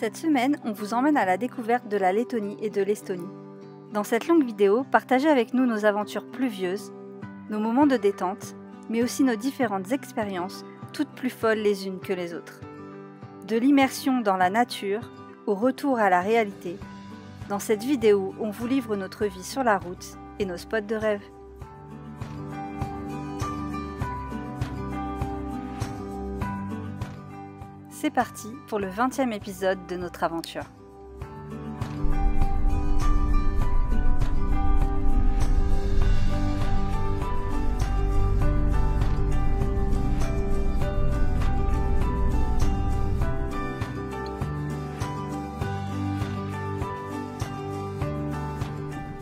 Cette semaine, on vous emmène à la découverte de la Lettonie et de l'Estonie. Dans cette longue vidéo, partagez avec nous nos aventures pluvieuses, nos moments de détente, mais aussi nos différentes expériences, toutes plus folles les unes que les autres. De l'immersion dans la nature au retour à la réalité, dans cette vidéo, on vous livre notre vie sur la route et nos spots de rêve. C'est parti pour le 20e épisode de notre aventure.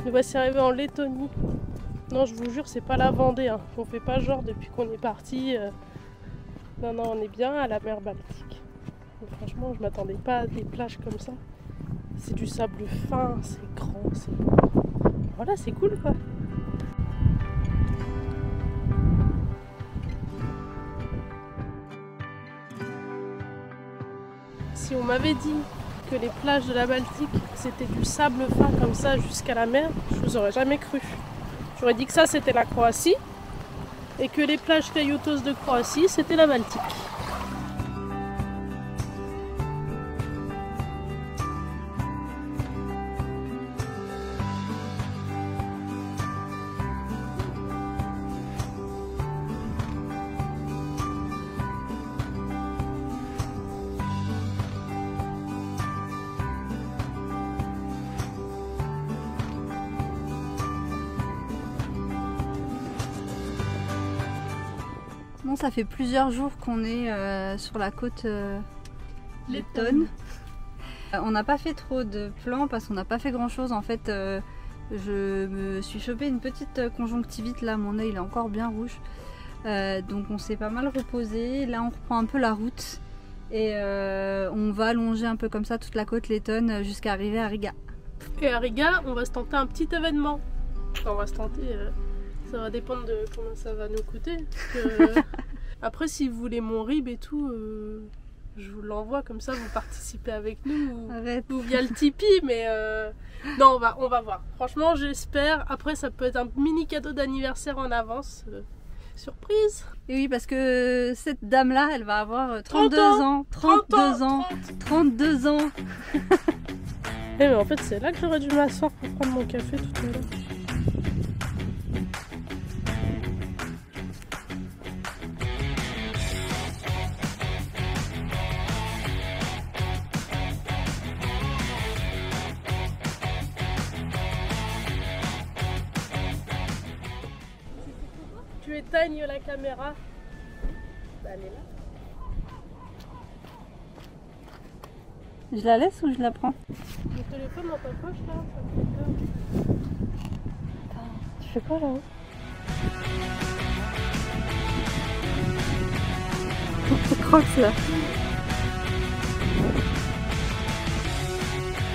Nous voici arrivés en Lettonie. Non, je vous jure, c'est pas la Vendée. Hein. On fait pas genre depuis qu'on est parti. Non, on est bien à la mer Baltique. Mais franchement, je m'attendais pas à des plages comme ça. C'est du sable fin, c'est grand, c'est beau. Voilà, c'est cool quoi. Si on m'avait dit que les plages de la Baltique c'était du sable fin comme ça jusqu'à la mer, je vous aurais jamais cru. J'aurais dit que ça c'était la Croatie et que les plages caillouteuses de Croatie c'était la Baltique. Bon, ça fait plusieurs jours qu'on est sur la côte lettonne. On n'a pas fait trop de plans parce qu'on n'a pas fait grand chose. En fait, je me suis chopé une petite conjonctivite là, mon œil il est encore bien rouge. Donc on s'est pas mal reposé. Là on reprend un peu la route et on va allonger un peu comme ça toute la côte lettonne jusqu'à arriver à Riga. Et à Riga, on va se tenter un petit événement. Enfin, on va se tenter. Ça va dépendre de combien ça va nous coûter. Après, si vous voulez mon rib et tout, je vous l'envoie comme ça, vous participez avec nous. Ou via le Tipeee, mais non, on va voir. Franchement, j'espère. Après, ça peut être un mini cadeau d'anniversaire en avance. Surprise. Et oui, parce que cette dame-là, elle va avoir 32 ans. 32 ans. 32 ans. Mais en fait, c'est là que j'aurais dû m'asseoir pour prendre mon café tout à l'heure. Tu éteignes la caméra. Bah, elle est là. Je la laisse ou je la prends? Le téléphone dans ta poche là, ça me fait peur. Attends, tu fais quoi là-haut? Tes crocs là.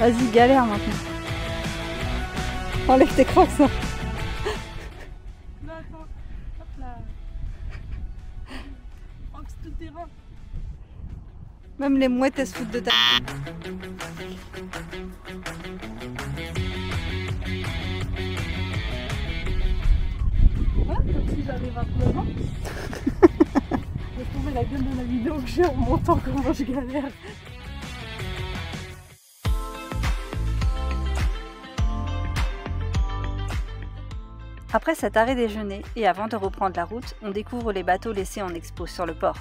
Vas-y, galère maintenant. Enlève tes crocs là. Non, attends. Hop là. Crocs tout terrain. Même les mouettes elles se foutent de ta... Ouais, comme si j'avais 29 ans. J'ai trouvé la gueule de la vidéo que j'ai en montant comment je galère. Après cet arrêt déjeuner et avant de reprendre la route, on découvre les bateaux laissés en expo sur le port.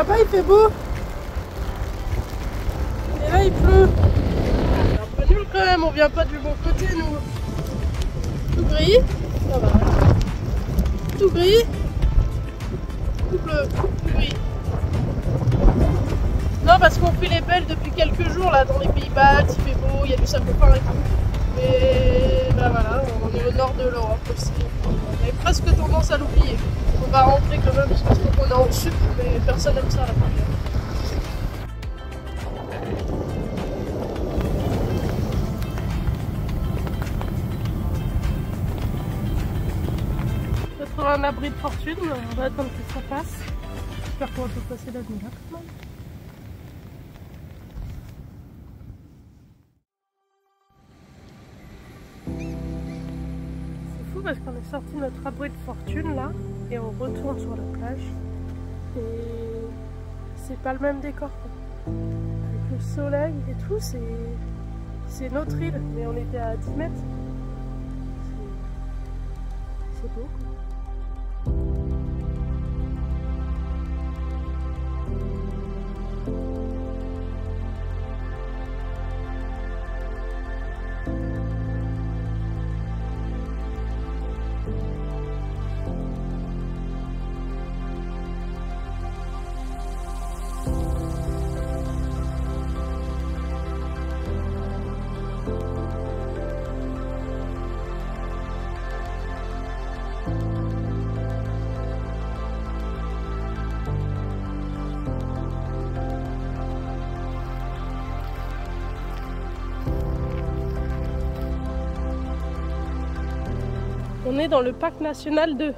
Là-bas il fait beau. Et là il pleut. C'est un peu nul quand même, on vient pas du bon côté nous. Tout gris, ça va. Tout gris. Tout bleu, tout gris. Non, parce qu'on fait les belles depuis quelques jours là dans les pays baltes, il fait beau, il y a du sapopin et tout. Mais ben voilà, on est au nord de l'Europe aussi. On avait presque tendance à l'oublier. On va rentrer quand même parce qu'on est en sud, mais personne n'aime ça à la plage. 'Un abri de fortune, on va attendre que ça passe. J'espère qu'on va pas passer la nuit là quand même. C'est fou parce qu'on est sorti de notre abri de fortune là et on retourne sur la plage et c'est pas le même décor. Avec le soleil et tout, c'est notre île, mais on était à 10 mètres. C'est beau quoi. On est dans le parc national de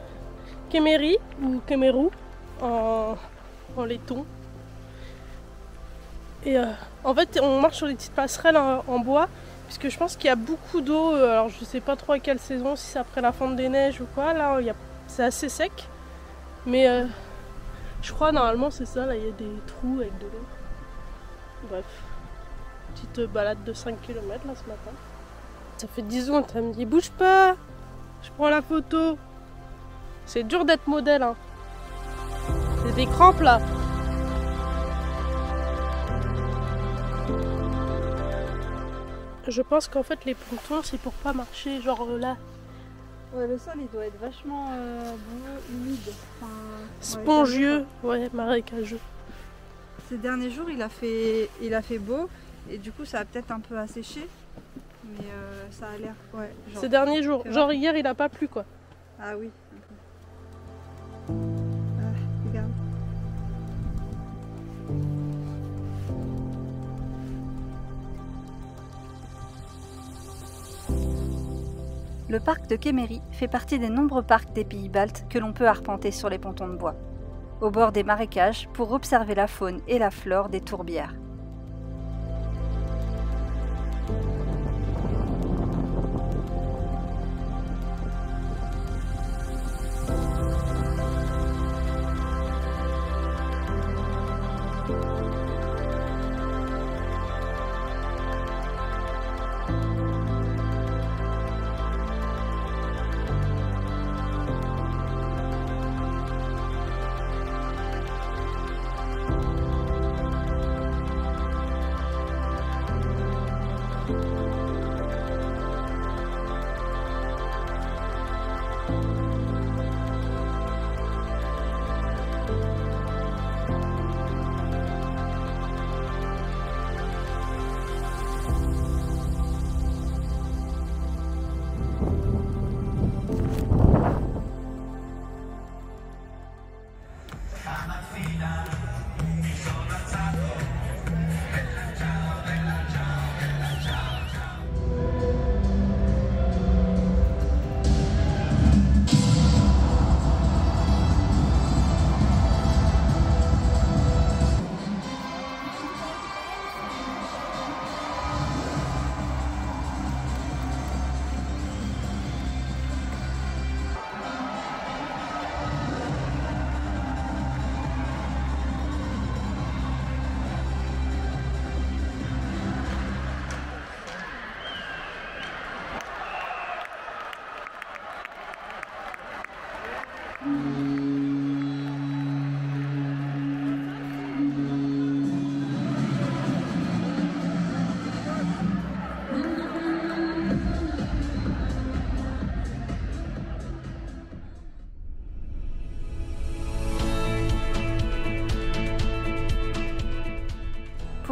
Kéméry ou Kémérou en laiton. Et en fait on marche sur des petites passerelles en bois puisque je pense qu'il y a beaucoup d'eau. Alors je sais pas trop à quelle saison, si c'est après la fonte des neiges ou quoi. Là c'est assez sec. Mais je crois normalement c'est ça, là il y a des trous avec de l'eau. Bref, petite balade de 5 km là ce matin. Ça fait 10 secondes, elle me dit bouge pas. Je prends la photo. C'est dur d'être modèle. Hein. C'est des crampes là. Je pense qu'en fait les pontons c'est pour pas marcher genre là. Ouais, le sol il doit être vachement humide. Enfin, spongieux, ouais, marécageux. Ces derniers jours il a fait beau et du coup ça a peut-être un peu asséché. Mais ça a l'air, ouais. Ces derniers jours, genre hier il a pas plu quoi. Ah oui. Ah, regarde. Le parc de Kéméry fait partie des nombreux parcs des pays baltes que l'on peut arpenter sur les pontons de bois, au bord des marécages pour observer la faune et la flore des tourbières.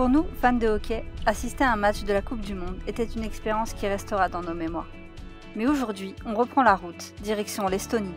Pour nous, fans de hockey, assister à un match de la Coupe du Monde était une expérience qui restera dans nos mémoires. Mais aujourd'hui, on reprend la route, direction l'Estonie.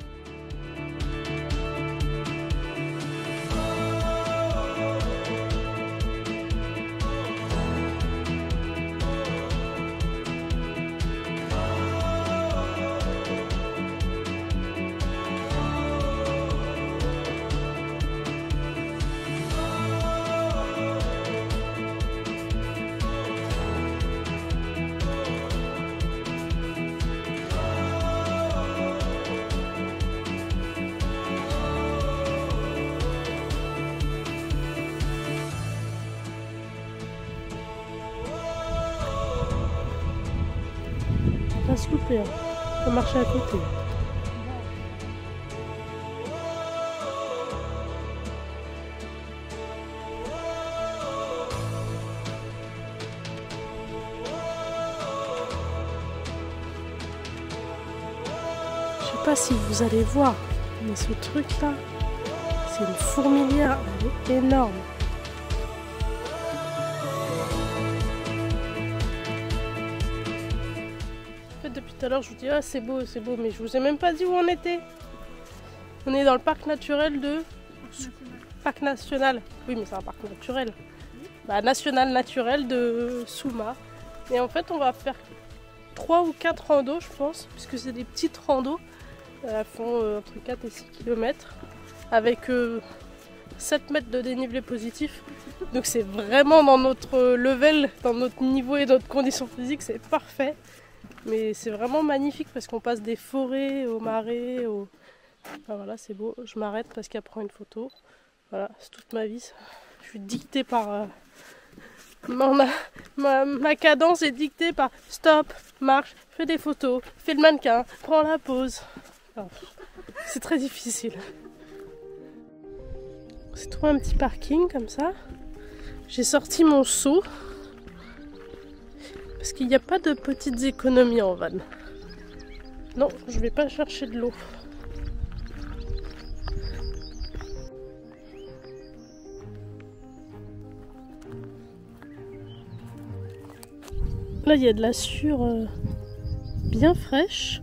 S'il vous plaît, ça marche à côté. Je sais pas si vous allez voir, mais ce truc là, c'est une fourmilière, elle est énorme. Depuis tout à l'heure, je vous dis, ah c'est beau, mais je vous ai même pas dit où on était. On est dans le parc naturel de... Parc national. Oui, mais c'est un parc naturel. Bah, national naturel de Summa. Et en fait, on va faire 3 ou 4 randos, je pense, puisque c'est des petites randos. Elles font entre 4 et 6 km. Avec 7 mètres de dénivelé positif. Donc c'est vraiment dans notre level, dans notre niveau et notre condition physique, c'est parfait. Mais c'est vraiment magnifique parce qu'on passe des forêts aux marais. Enfin, voilà, c'est beau. Je m'arrête parce qu'elle prend une photo. Voilà, c'est toute ma vie. Je suis dictée par... Ma cadence est dictée par stop, marche, fais des photos, fais le mannequin, prends la pause. Enfin, c'est très difficile. C'est trouvé un petit parking comme ça. J'ai sorti mon seau. Parce qu'il n'y a pas de petites économies en van. Non, je vais pas chercher de l'eau. Là, il y a de la sûre bien fraîche.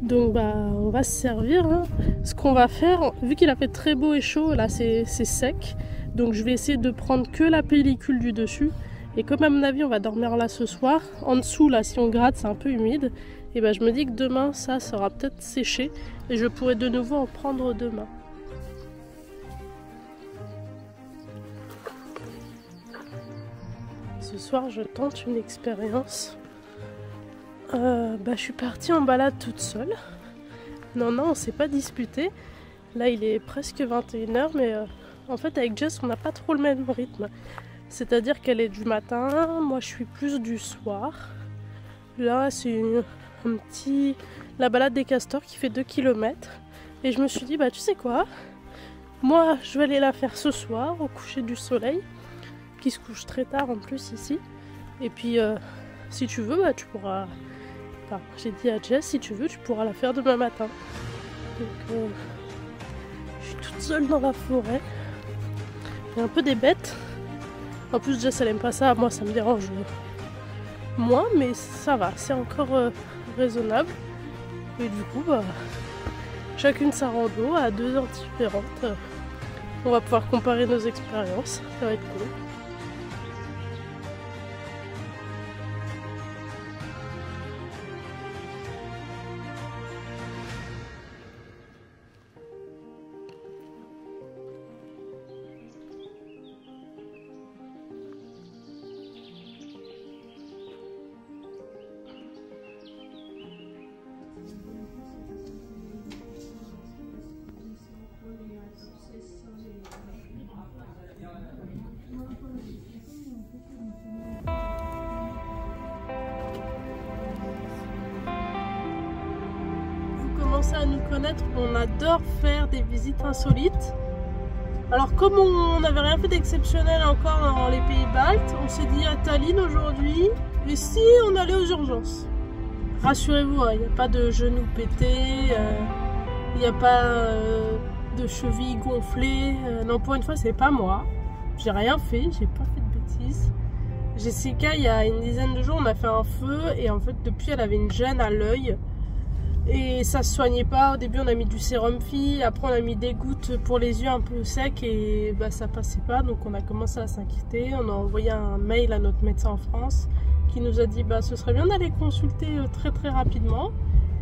Donc, on va se servir. Hein. Ce qu'on va faire, vu qu'il a fait très beau et chaud, là, c'est sec. Donc, je vais essayer de prendre que la pellicule du dessus. Et comme à mon avis on va dormir là ce soir, en dessous là si on gratte c'est un peu humide, et je me dis que demain ça sera peut-être séché et je pourrai de nouveau en prendre demain. Ce soir je tente une expérience. Je suis partie en balade toute seule. Non, on s'est pas disputé. Là il est presque 21h mais en fait avec Jess on n'a pas trop le même rythme. C'est-à-dire qu'elle est du matin, moi je suis plus du soir. Là c'est la balade des castors qui fait 2 km. Et je me suis dit, tu sais quoi, moi je vais aller la faire ce soir au coucher du soleil, qui se couche très tard en plus ici. Et puis si tu veux, tu pourras... Enfin, j'ai dit à Jess, si tu veux, tu pourras la faire demain matin. Donc je suis toute seule dans la forêt. Il y a un peu des bêtes. En plus Jess elle aime pas ça, moi ça me dérange moins, mais ça va, c'est encore raisonnable. Et du coup chacune sa rando à 2 heures différentes. On va pouvoir comparer nos expériences, ça va être cool. À nous connaître, on adore faire des visites insolites. Alors comme on n'avait rien fait d'exceptionnel encore dans les pays baltes, on s'est dit à Tallinn aujourd'hui, et si on allait aux urgences? Rassurez-vous, il n'y a pas de genoux pétés, il n'y a pas de chevilles gonflées. Non, pour une fois c'est pas moi, j'ai rien fait, j'ai pas fait de bêtises. bêtises. Jessica, il y a une dizaine de jours, on a fait un feu et en fait depuis elle avait une gêne à l'œil et ça se soignait pas. Au début on a mis du sérum fille, après on a mis des gouttes pour les yeux un peu secs et bah, ça passait pas, donc on a commencé à s'inquiéter. On a envoyé un mail à notre médecin en France qui nous a dit bah ce serait bien d'aller consulter très rapidement.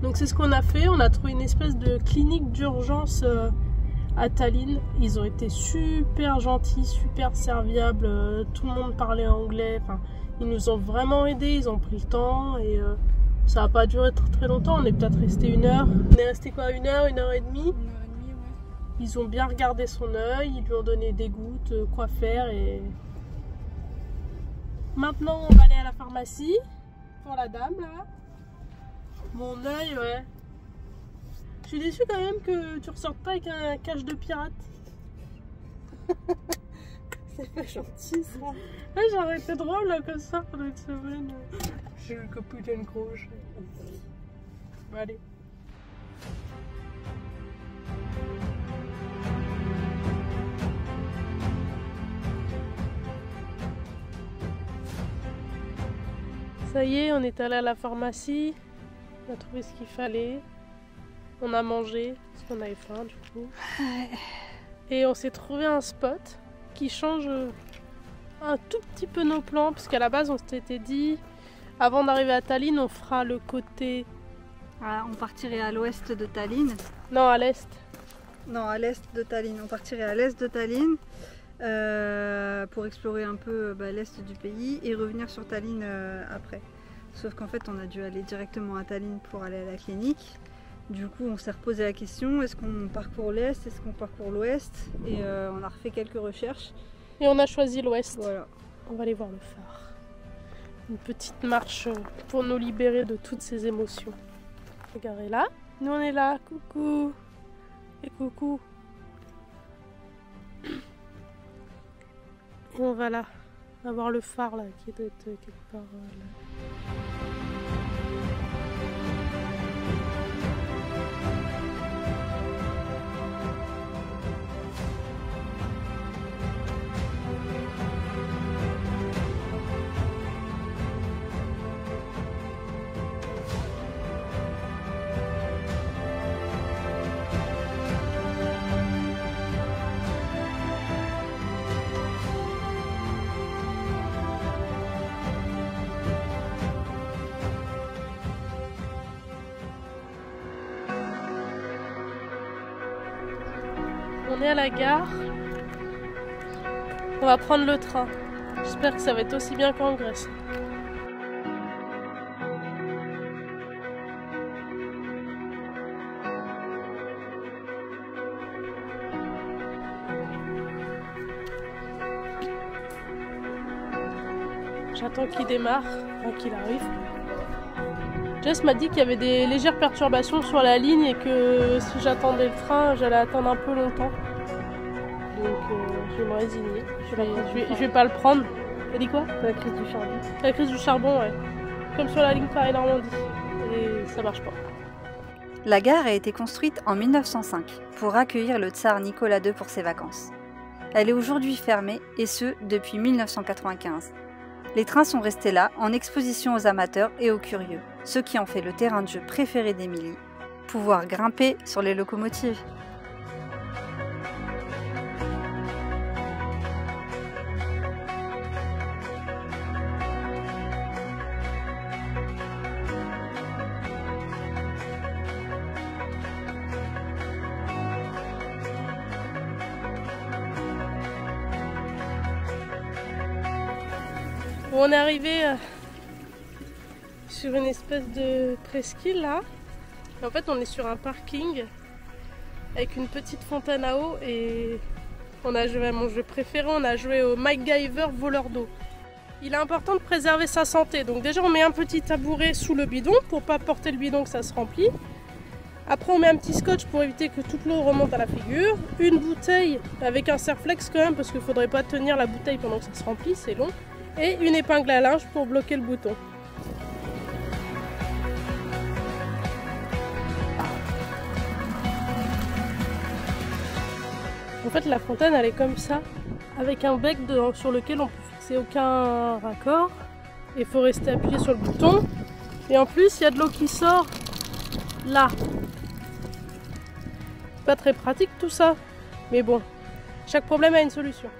Donc c'est ce qu'on a fait, on a trouvé une espèce de clinique d'urgence à Tallinn. Ils ont été super gentils, super serviables, tout le monde parlait anglais, enfin, ils nous ont vraiment aidés, ils ont pris le temps et ça n'a pas duré très longtemps, on est peut-être resté 1 heure. On est resté quoi, 1 heure, 1 heure et demie? 1 heure et demie, ouais. Ils ont bien regardé son œil, ils lui ont donné des gouttes, quoi faire et... Maintenant on va aller à la pharmacie pour la dame là. Mon œil, ouais. Je suis déçue quand même que tu ressortes pas avec un cache de pirate. C'est pas gentil ça. Ouais, j'aurais été drôle là, comme ça pendant une semaine. J'ai le capitaine Grouge. Bon, allez. Ça y est, on est allé à la pharmacie. On a trouvé ce qu'il fallait. On a mangé parce qu'on avait faim du coup. Et on s'est trouvé un spot qui change un tout petit peu nos plans. Parce qu'à la base on s'était dit, avant d'arriver à Tallinn, on fera le côté... Ah, on partirait à l'ouest de Tallinn. Non, à l'est. Non, à l'est de Tallinn. On partirait à l'est de Tallinn pour explorer un peu l'est du pays et revenir sur Tallinn après. Sauf qu'en fait on a dû aller directement à Tallinn pour aller à la clinique. Du coup on s'est reposé la question, est-ce qu'on parcourt l'est, est-ce qu'on parcourt l'ouest? Et on a refait quelques recherches. Et on a choisi l'ouest. Voilà. On va aller voir le phare. Une petite marche pour nous libérer de toutes ces émotions. Regardez là, nous on est là, coucou. Et coucou. Et on va là, on va voir le phare là, qui doit être quelque part là. On est à la gare. On va prendre le train. J'espère que ça va être aussi bien qu'en Grèce. J'attends qu'il démarre, enfin qu'il arrive. Jess m'a dit qu'il y avait des légères perturbations sur la ligne et que si j'attendais le train, j'allais attendre un peu longtemps. Donc je vais me résigner. Je vais pas le prendre. T'as dit quoi? La crise du charbon. La crise du charbon, ouais. Comme sur la ligne Paris-Normandie. Et ça marche pas. La gare a été construite en 1905 pour accueillir le tsar Nicolas II pour ses vacances. Elle est aujourd'hui fermée et ce depuis 1995. Les trains sont restés là en exposition aux amateurs et aux curieux, ce qui en fait le terrain de jeu préféré d'Émilie, pouvoir grimper sur les locomotives. Bon, on est arrivé sur une espèce de presqu'île là. Et en fait on est sur un parking avec une petite fontaine à eau et on a joué à mon jeu préféré, on a joué au MacGyver voleur d'eau. Il est important de préserver sa santé, donc déjà on met un petit tabouret sous le bidon pour pas porter le bidon que ça se remplit. Après on met un petit scotch pour éviter que toute l'eau remonte à la figure. Une bouteille avec un serre-flex quand même parce qu'il faudrait pas tenir la bouteille pendant que ça se remplit, c'est long. Et une épingle à linge pour bloquer le bouton. En fait la fontaine elle est comme ça, avec un bec sur lequel on peut fixer c'est aucun raccord. Il faut rester appuyé sur le bouton. Et en plus, il y a de l'eau qui sort là. Pas très pratique tout ça. Mais bon, chaque problème a une solution.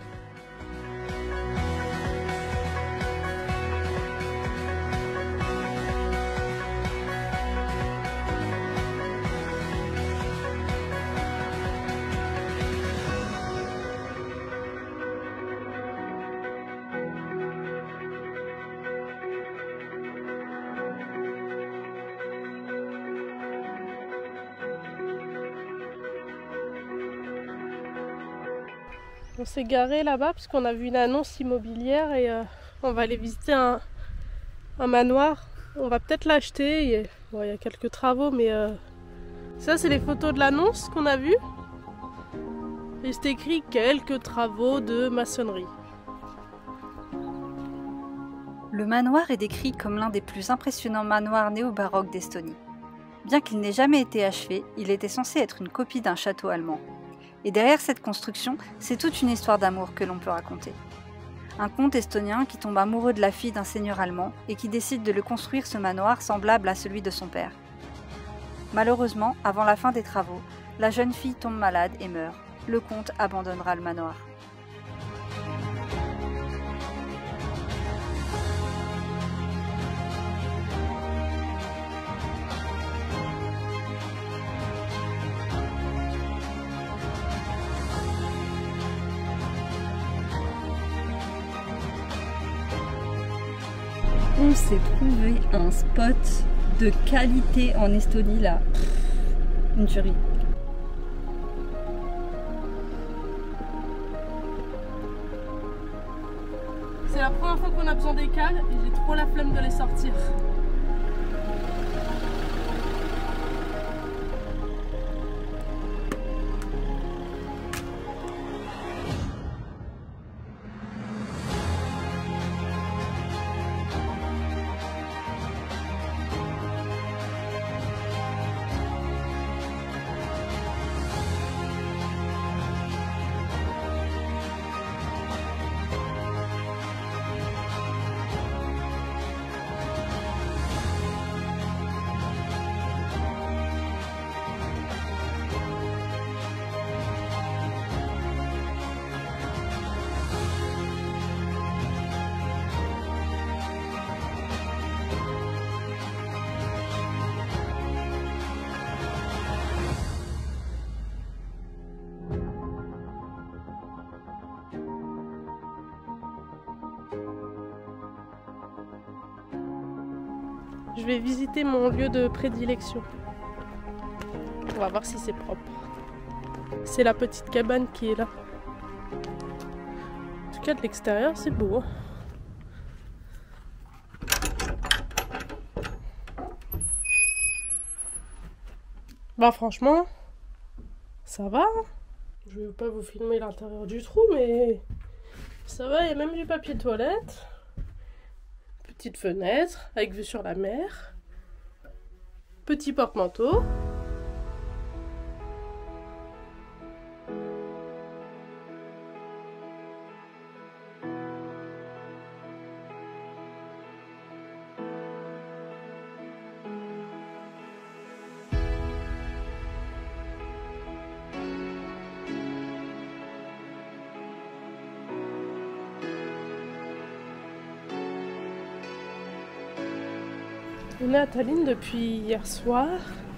On s'est garé là-bas parce qu'on a vu une annonce immobilière et on va aller visiter un manoir. On va peut-être l'acheter. Bon, il y a quelques travaux, mais ça c'est les photos de l'annonce qu'on a vues. Et c'est écrit quelques travaux de maçonnerie. Le manoir est décrit comme l'un des plus impressionnants manoirs néo-baroques d'Estonie. Bien qu'il n'ait jamais été achevé, il était censé être une copie d'un château allemand. Et derrière cette construction, c'est toute une histoire d'amour que l'on peut raconter. Un comte estonien qui tombe amoureux de la fille d'un seigneur allemand et qui décide de le construire ce manoir semblable à celui de son père. Malheureusement, avant la fin des travaux, la jeune fille tombe malade et meurt. Le comte abandonnera le manoir. On s'est trouvé un spot de qualité en Estonie là. Une tuerie. C'est la première fois qu'on a besoin des cales et j'ai trop la flemme de les sortir. Je vais visiter mon lieu de prédilection. On va voir si c'est propre. C'est la petite cabane qui est là. En tout cas, de l'extérieur, c'est beau. Hein. Bah franchement, ça va. Je vais pas vous filmer l'intérieur du trou, mais ça va, il y a même du papier toilette. Petite fenêtre avec vue sur la mer. Petit porte-manteau. On est à Tallinn depuis hier soir.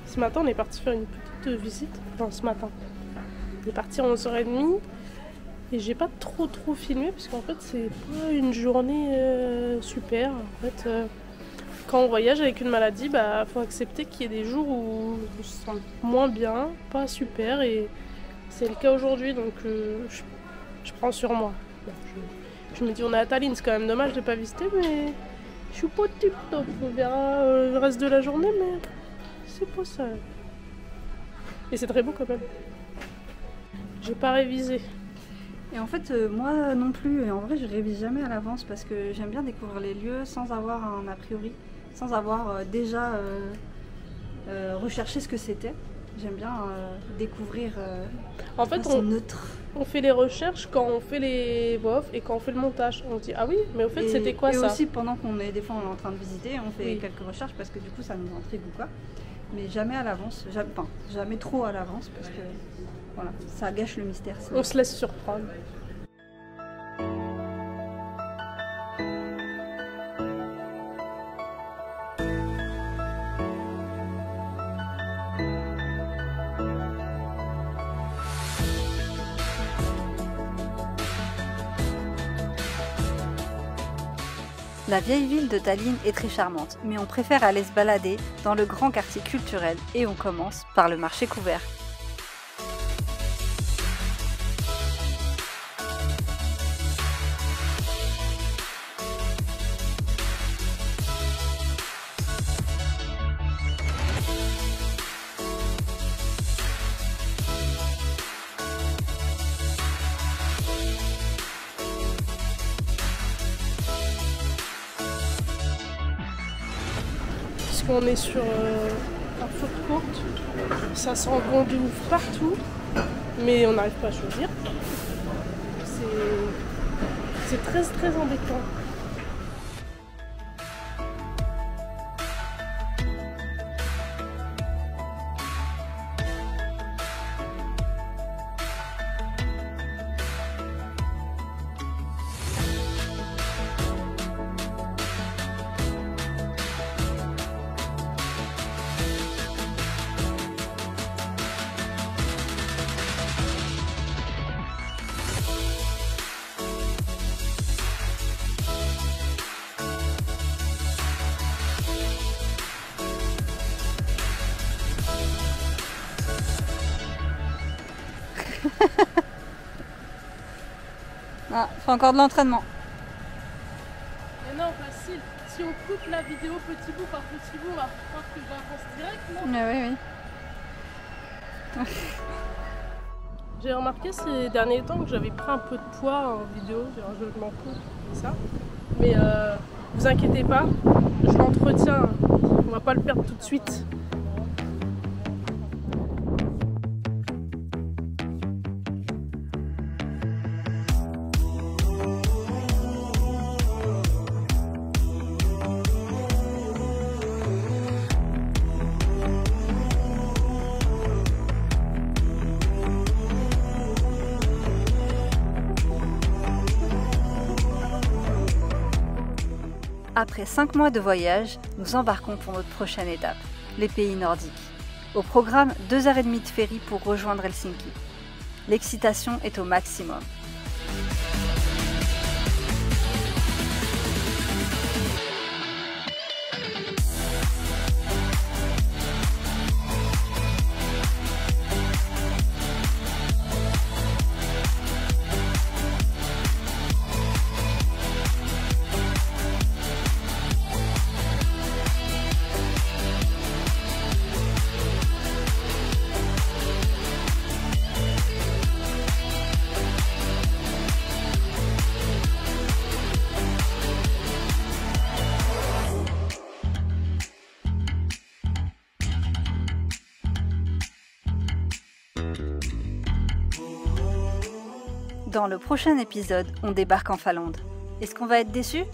Ce matin, on est parti faire une petite visite. Enfin, ce matin. On est parti à 11h30. Et j'ai pas trop filmé parce qu'en fait, c'est pas une journée super. En fait, quand on voyage avec une maladie, bah, faut accepter qu'il y ait des jours où on se sent moins bien, pas super. Et c'est le cas aujourd'hui, donc je prends sur moi. Bon, je me dis, on est à Tallinn, c'est quand même dommage de pas visiter, mais je suis pas tip top. On verra le reste de la journée, mais c'est pas ça. Et c'est très beau quand même. J'ai pas révisé. Et en fait, moi non plus. Et en vrai, je révise jamais à l'avance parce que j'aime bien découvrir les lieux sans avoir un a priori, sans avoir déjà recherché ce que c'était. J'aime bien découvrir en fait, neutre. On fait les recherches quand on fait les voix off et quand on fait le montage. On se dit ah oui, mais au fait c'était quoi ça? Et aussi pendant qu'on est, des fois on est en train de visiter, on fait quelques recherches parce que du coup ça nous intrigue ou quoi. Mais jamais à l'avance, jamais trop à l'avance parce que voilà, ça gâche le mystère. On se laisse surprendre. La vieille ville de Tallinn est très charmante, mais on préfère aller se balader dans le grand quartier culturel et on commence par le marché couvert. On est sur un food court, ça sent bon de ouf partout, mais on n'arrive pas à choisir. C'est très embêtant. Ah, faut encore de l'entraînement. Mais non, facile. Si on coupe la vidéo petit bout par petit bout, on va croire que j'avance direct, non? Mais oui. J'ai remarqué ces derniers temps que j'avais pris un peu de poids en vidéo, je m'en fous, ça. Mais vous inquiétez pas, je l'entretiens, on va pas le perdre tout de suite. Après 5 mois de voyage, nous embarquons pour notre prochaine étape, les pays nordiques. Au programme, 2h30 de ferry pour rejoindre Helsinki. L'excitation est au maximum. Dans le prochain épisode, on débarque en Finlande. Est-ce qu'on va être déçus ?